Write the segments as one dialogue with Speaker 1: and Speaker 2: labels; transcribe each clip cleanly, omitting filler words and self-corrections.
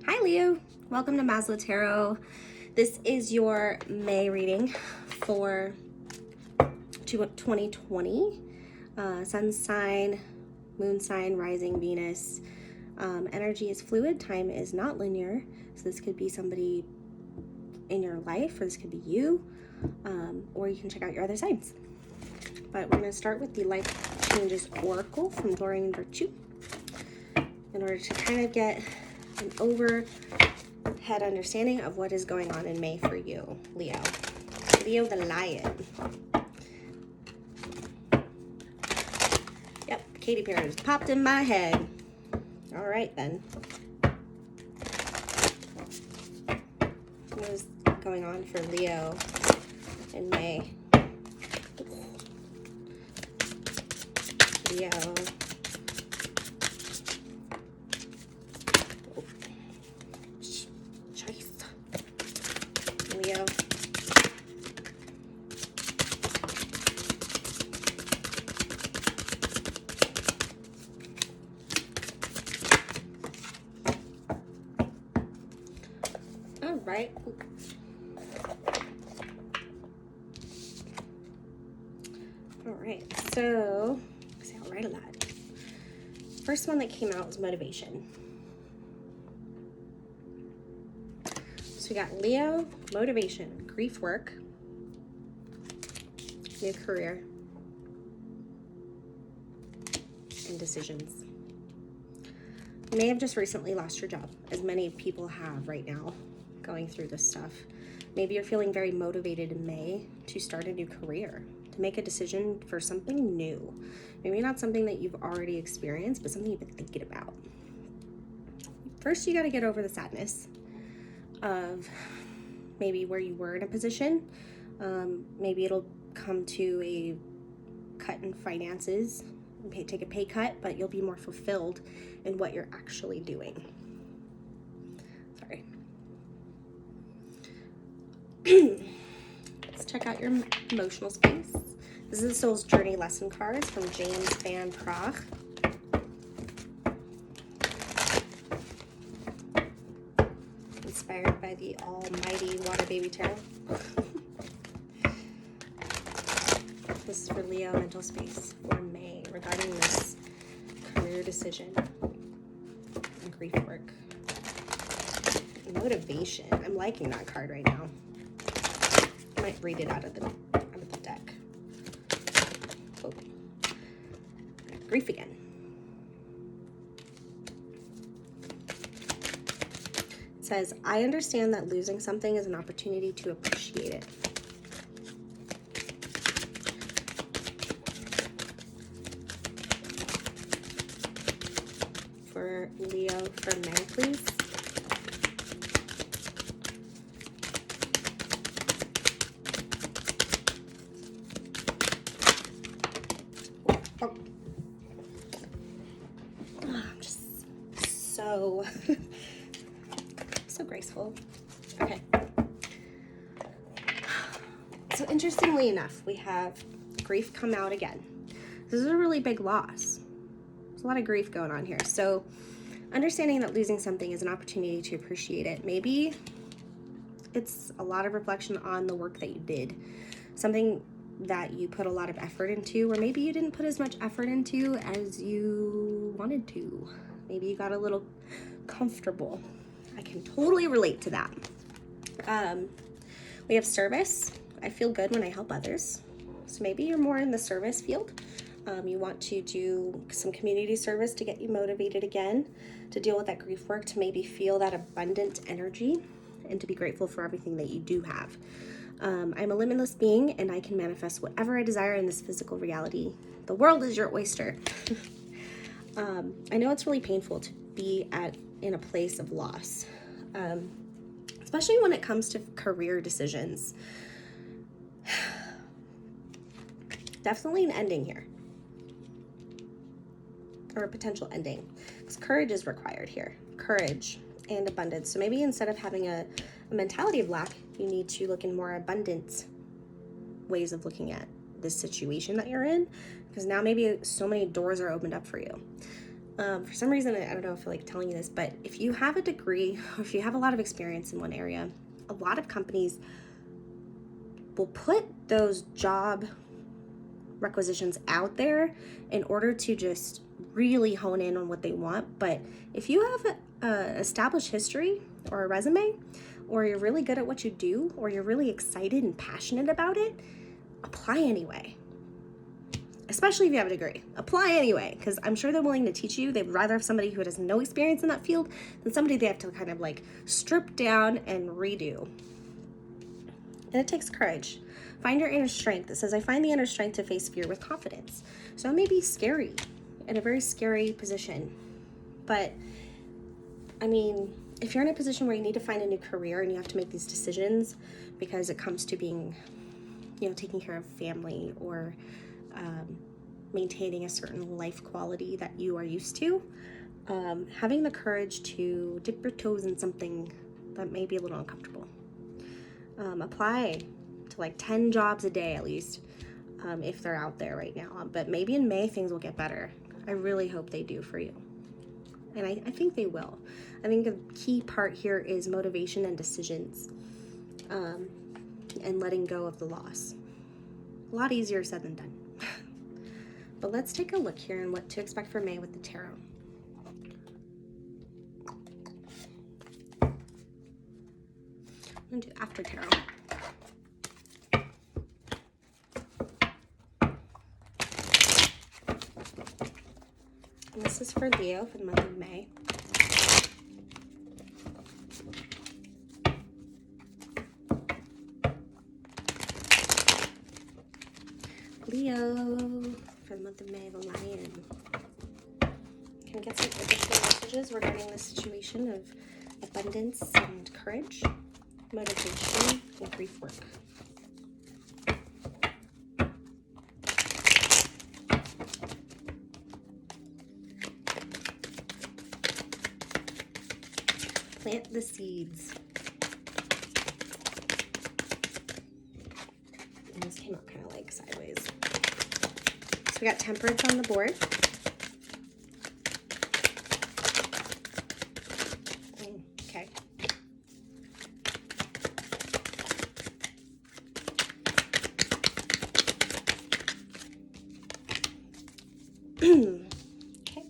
Speaker 1: Hi Leo, welcome to Maslow Tarot. This is your May reading for 2020. Sun sign, moon sign, rising Venus. Energy is fluid, time is not linear. So this could be somebody in your life, or this could be you, or you can check out your other signs. But we're going to start with the Life Changes Oracle from Doreen Virtue in order to kind of get an overhead understanding of what is going on in May for you, Leo. Leo the Lion. Yep, Katy Perry just popped in my head. All right then. What is going on for Leo in May? Leo. Leo. All right. All right. So, see, I'll write a lot. First one that came out was motivation. So we got Leo, motivation, grief work, new career, and decisions. You may have just recently lost your job, as many people have right now going through this stuff. Maybe you're feeling very motivated in May to start a new career, to make a decision for something new. Maybe not something that you've already experienced, but something you've been thinking about. First, you got to get over the sadness of maybe where you were in a position. Maybe it'll come to a cut in finances, take a pay cut, but you'll be more fulfilled in what you're actually doing. Sorry. Let's check out your emotional space. This is the Soul's Journey Lesson cards from James Van Praagh. Inspired by the almighty Water Baby Tarot. This is for Leo mental space for May regarding this career decision and grief work. Motivation. I'm liking that card right now. I might read it out of the deck. Oh. Grief again. It says, I understand that losing something is an opportunity to appreciate it. For Leo for May, please. I'm just so graceful. Okay. So interestingly enough, we have grief come out again. This is a really big loss. There's a lot of grief going on here. So understanding that losing something is an opportunity to appreciate it. Maybe it's a lot of reflection on the work that you did. Something that you put a lot of effort into, or maybe you didn't put as much effort into as you wanted to. Maybe you got a little comfortable. I can totally relate to that. We have service. I feel good when I help others. So maybe you're more in the service field. You want to do some community service to get you motivated again, to deal with that grief work, to maybe feel that abundant energy, and to be grateful for everything that you do have. I'm a limitless being, and I can manifest whatever I desire in this physical reality. The world is your oyster. I know it's really painful to be in a place of loss, especially when it comes to career decisions. Definitely an ending here, or a potential ending, because courage is required here. Courage and abundance. So maybe instead of having a mentality of lack, you need to look in more abundant ways of looking at this situation that you're in, because now maybe so many doors are opened up for you. For some reason, I don't know if I feel like telling you this, but if you have a degree or if you have a lot of experience in one area, a lot of companies will put those job requisitions out there in order to just really hone in on what they want. But if you have a established history or a resume, or you're really good at what you do, or you're really excited and passionate about it, apply anyway. Especially if you have a degree, apply anyway, because I'm sure they're willing to teach you. They'd rather have somebody who has no experience in that field than somebody they have to kind of like strip down and redo. And it takes courage. Find your inner strength. It says, I find the inner strength to face fear with confidence. So it may be scary, in a very scary position. But, I mean, if you're in a position where you need to find a new career and you have to make these decisions because it comes to being, you know, taking care of family or maintaining a certain life quality that you are used to, having the courage to dip your toes in something that may be a little uncomfortable. Apply to like 10 jobs a day at least, if they're out there right now. But maybe in May things will get better. I really hope they do for you. And I think they will. I think a key part here is motivation and decisions, and letting go of the loss. A lot easier said than done. But let's take a look here and what to expect for May with the tarot. I'm going to do after tarot. And this is for Leo for the month of May. Leo for the month of May, the Lion. Can get some additional messages regarding the situation of abundance and courage, motivation, and grief work. Plant the seeds. And this came out kind of like sideways. So we got Temperance on the board. Okay. Okay.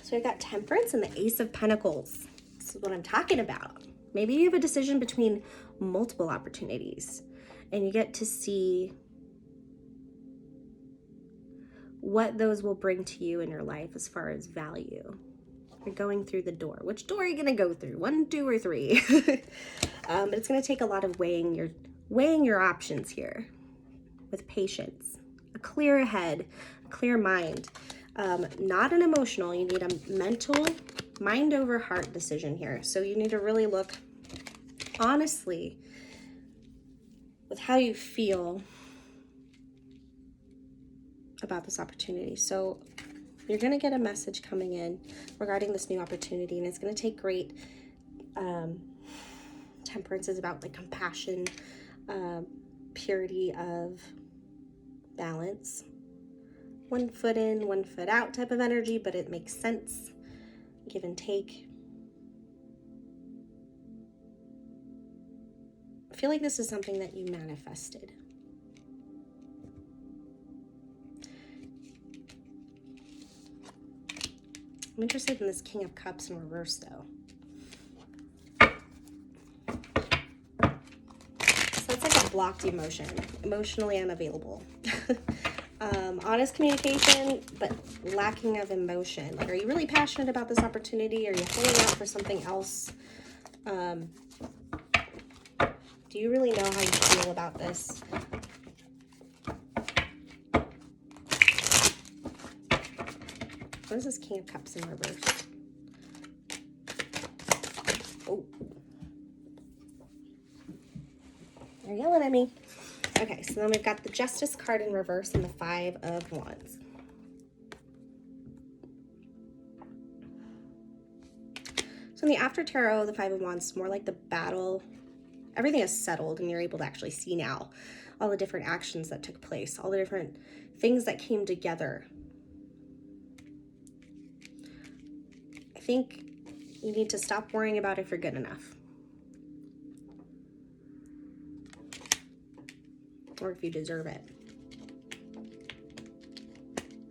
Speaker 1: So we got Temperance and the Ace of Pentacles. This is what I'm talking about. Maybe you have a decision between multiple opportunities and you get to see what those will bring to you in your life as far as value. You're going through the door. Which door are you going to go through? 1, 2, or 3? But it's going to take a lot of weighing your options here with patience, a clear head, a clear mind. Not an emotional. You need a mental, mind over heart decision here. So you need to really look honestly with how you feel about this opportunity. So you're going to get a message coming in regarding this new opportunity, and it's going to take great Temperance is about like compassion, purity of balance, 1 foot in, 1 foot out type of energy, but it makes sense, give and take. I feel like this is something that you manifested. I'm interested in this King of Cups in reverse, though. So it's like a blocked emotion, emotionally unavailable. Honest communication, but lacking of emotion. Like, are you really passionate about this opportunity? Are you holding out for something else? Do you really know how you feel about this? What is this King of Cups in reverse? Oh. They're yelling at me. Okay, so then we've got the Justice card in reverse and the 5 of Wands. So in the After Tarot, the 5 of Wands is more like the battle. Everything is settled and you're able to actually see now all the different actions that took place, all the different things that came together think you need to stop worrying about if you're good enough. Or if you deserve it.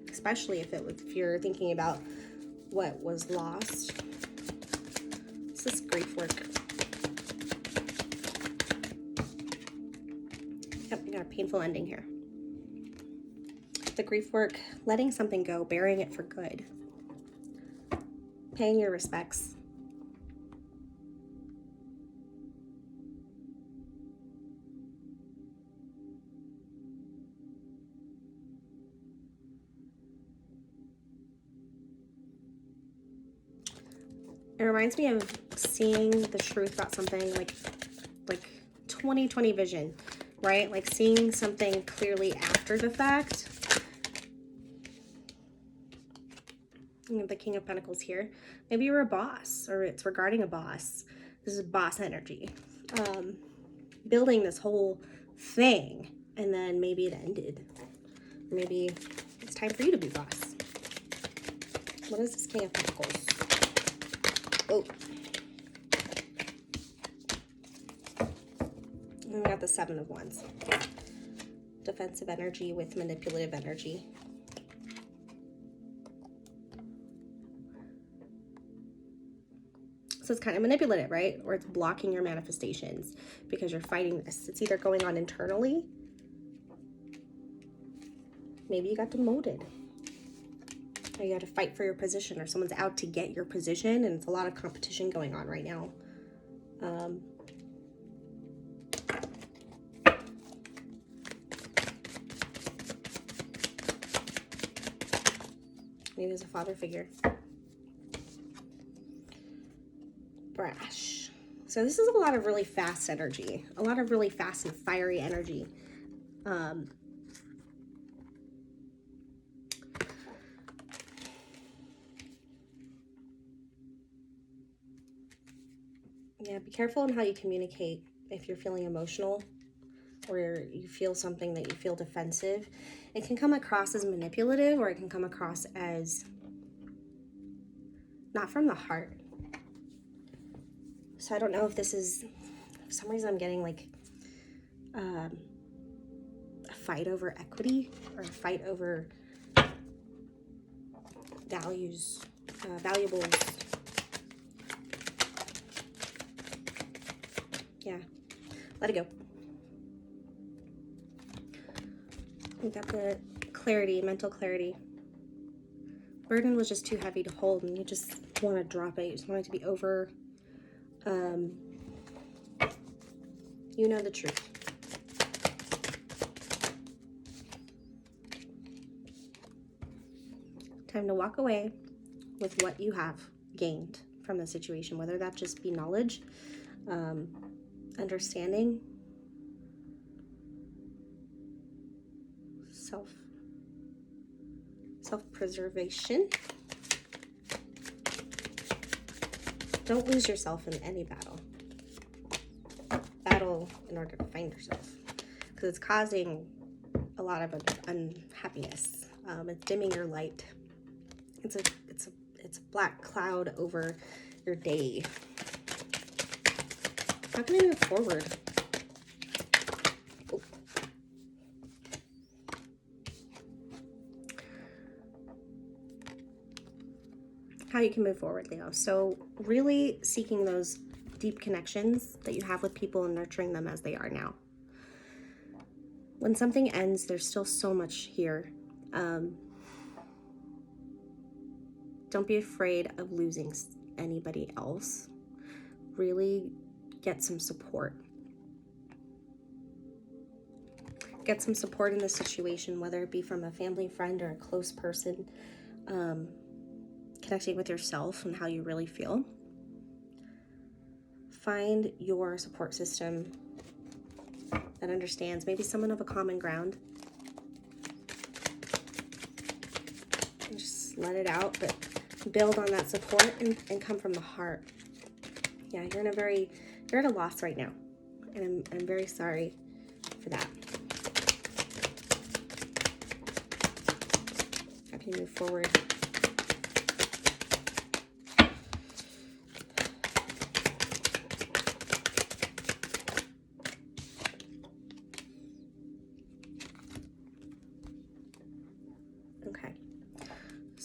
Speaker 1: Especially if you're thinking about what was lost. This is grief work. Yep, we got a painful ending here. The grief work, letting something go, burying it for good. Paying your respects. It reminds me of seeing the truth about something, like 20/20 vision, right? Like seeing something clearly after the fact. You have the King of Pentacles here. Maybe you're a boss, or it's regarding a boss. This is boss energy. Building this whole thing, and then maybe it ended. Maybe it's time for you to be boss. What is this King of Pentacles? Oh. And we got the Seven of Wands. Defensive energy with manipulative energy. So it's kind of manipulative, right? Or it's blocking your manifestations because you're fighting this. It's either going on internally. Maybe you got demoted. Or you got to fight for your position, or someone's out to get your position, and it's a lot of competition going on right now. Maybe it's a father figure. Brash. So this is a lot of really fast energy. A lot of really fast and fiery energy. Yeah, be careful in how you communicate if you're feeling emotional or you feel something that you feel defensive. It can come across as manipulative, or it can come across as not from the heart. So I don't know if this is, for some reason I'm getting like a fight over equity, or a fight over values, valuables. Yeah, let it go. We got the clarity, mental clarity. Burden was just too heavy to hold, and you just want to drop it. You just want it to be over. You know the truth. Time to walk away with what you have gained from the situation, whether that just be knowledge, understanding, self-preservation. Don't lose yourself in any battle in order to find yourself, because it's causing a lot of unhappiness. It's dimming your light. It's a black cloud over your day. How can I move forward? Oh. How you can move forward, Leo. So really seeking those deep connections that you have with people and nurturing them as they are now. When something ends, there's still so much here. Don't be afraid of losing anybody else. Really get some support. Get some support in the situation, whether it be from a family, friend, or a close person. Connecting with yourself and how you really feel. Find your support system that understands, maybe someone of a common ground. And just let it out, but build on that support and come from the heart. Yeah, you're at a loss right now, and I'm very sorry for that. How can you move forward?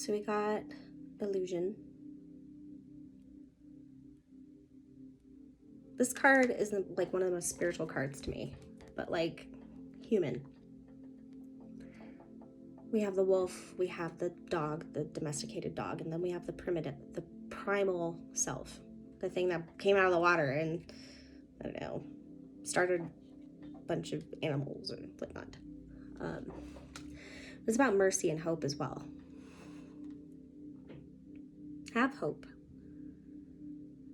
Speaker 1: So we got illusion. This card is like one of the most spiritual cards to me, but like human. We have the wolf, we have the dog, the domesticated dog, and then we have the primal self, the thing that came out of the water and, I don't know, started a bunch of animals and whatnot. It's about mercy and hope as well. Have hope.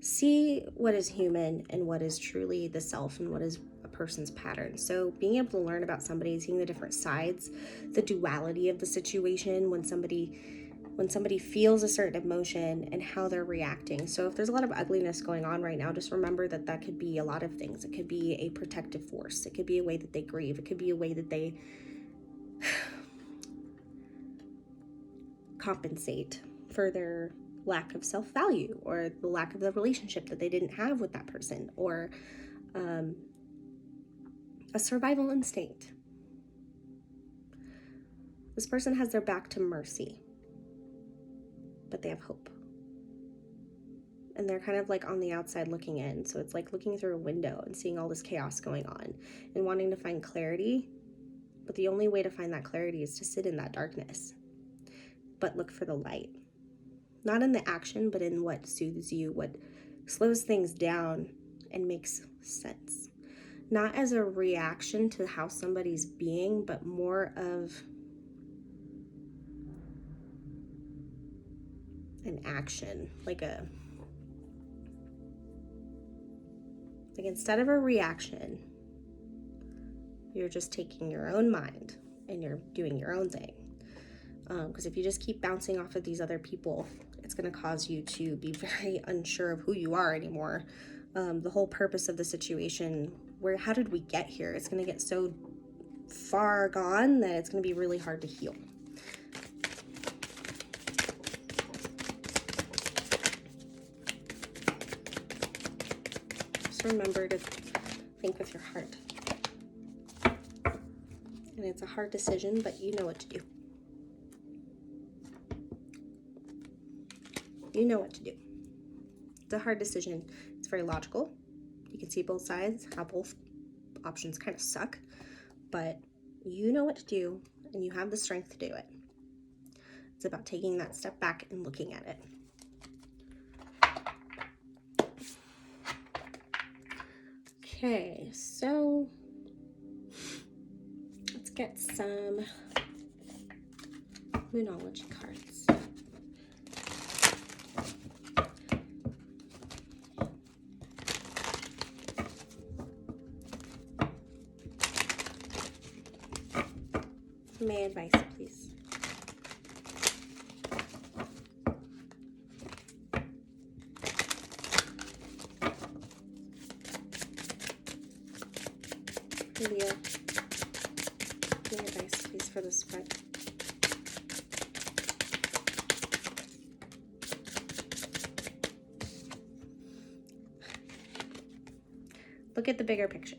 Speaker 1: See what is human and what is truly the self and what is a person's pattern. So being able to learn about somebody, seeing the different sides, the duality of the situation when somebody feels a certain emotion and how they're reacting. So if there's a lot of ugliness going on right now, just remember that that could be a lot of things. It could be a protective force. It could be a way that they grieve. It could be a way that they compensate for their lack of self-value or the lack of the relationship that they didn't have with that person, or a survival instinct. This person has their back to mercy, but they have hope. And they're kind of like on the outside looking in. So it's like looking through a window and seeing all this chaos going on and wanting to find clarity. But the only way to find that clarity is to sit in that darkness, but look for the light. Not in the action, but in what soothes you, what slows things down and makes sense. Not as a reaction to how somebody's being, but more of an action, like instead of a reaction, you're just taking your own mind and you're doing your own thing. Because if you just keep bouncing off of these other people, it's going to cause you to be very unsure of who you are anymore. The whole purpose of the situation, how did we get here? It's going to get so far gone that it's going to be really hard to heal. Just remember to think with your heart. And it's a hard decision, but you know what to do. You know what to do. It's a hard decision. It's very logical. You can see both sides, how both options kind of suck, but you know what to do and you have the strength to do it. It's about taking that step back and looking at it. Okay, so let's get some Moonology cards. May advice, please. Leo, may advice, please, for the spread. Look at the bigger picture.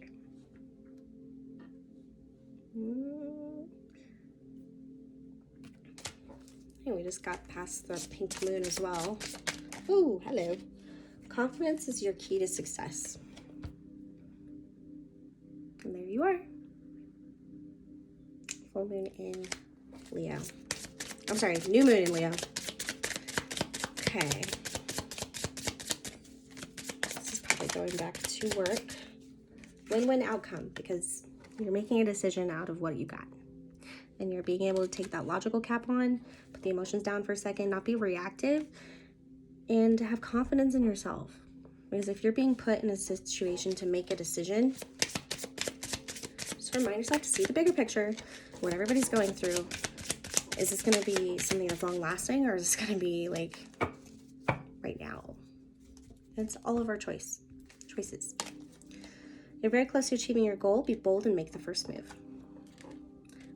Speaker 1: Hey, we just got past the pink moon as well. Ooh, hello. Confidence is your key to success. And there you are. Full moon in Leo. I'm sorry, new moon in Leo. Okay. This is probably going back to work. Win-win outcome, because you're making a decision out of what you got. And you're being able to take that logical cap on, put the emotions down for a second, not be reactive, and to have confidence in yourself. Because if you're being put in a situation to make a decision, just remind yourself to see the bigger picture, what everybody's going through. Is this going to be something that's long lasting, or is this going to be like right now? It's all of our choices. You're very close to achieving your goal. Be bold and make the first move.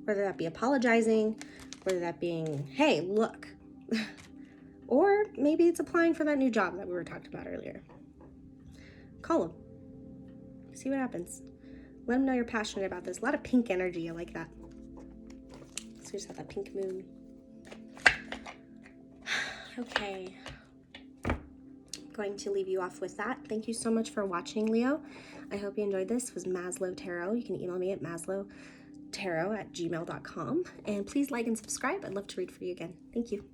Speaker 1: Whether that be apologizing, whether that being, hey, look. Or maybe it's applying for that new job that we were talking about earlier. Call them. See what happens. Let them know you're passionate about this. A lot of pink energy. I like that. So we just have that pink moon. Okay. I'm going to leave you off with that. Thank you so much for watching, Leo. I hope you enjoyed this. It was Maslow Tarot. You can email me at maslowtarot@gmail.com. And please like and subscribe. I'd love to read for you again. Thank you.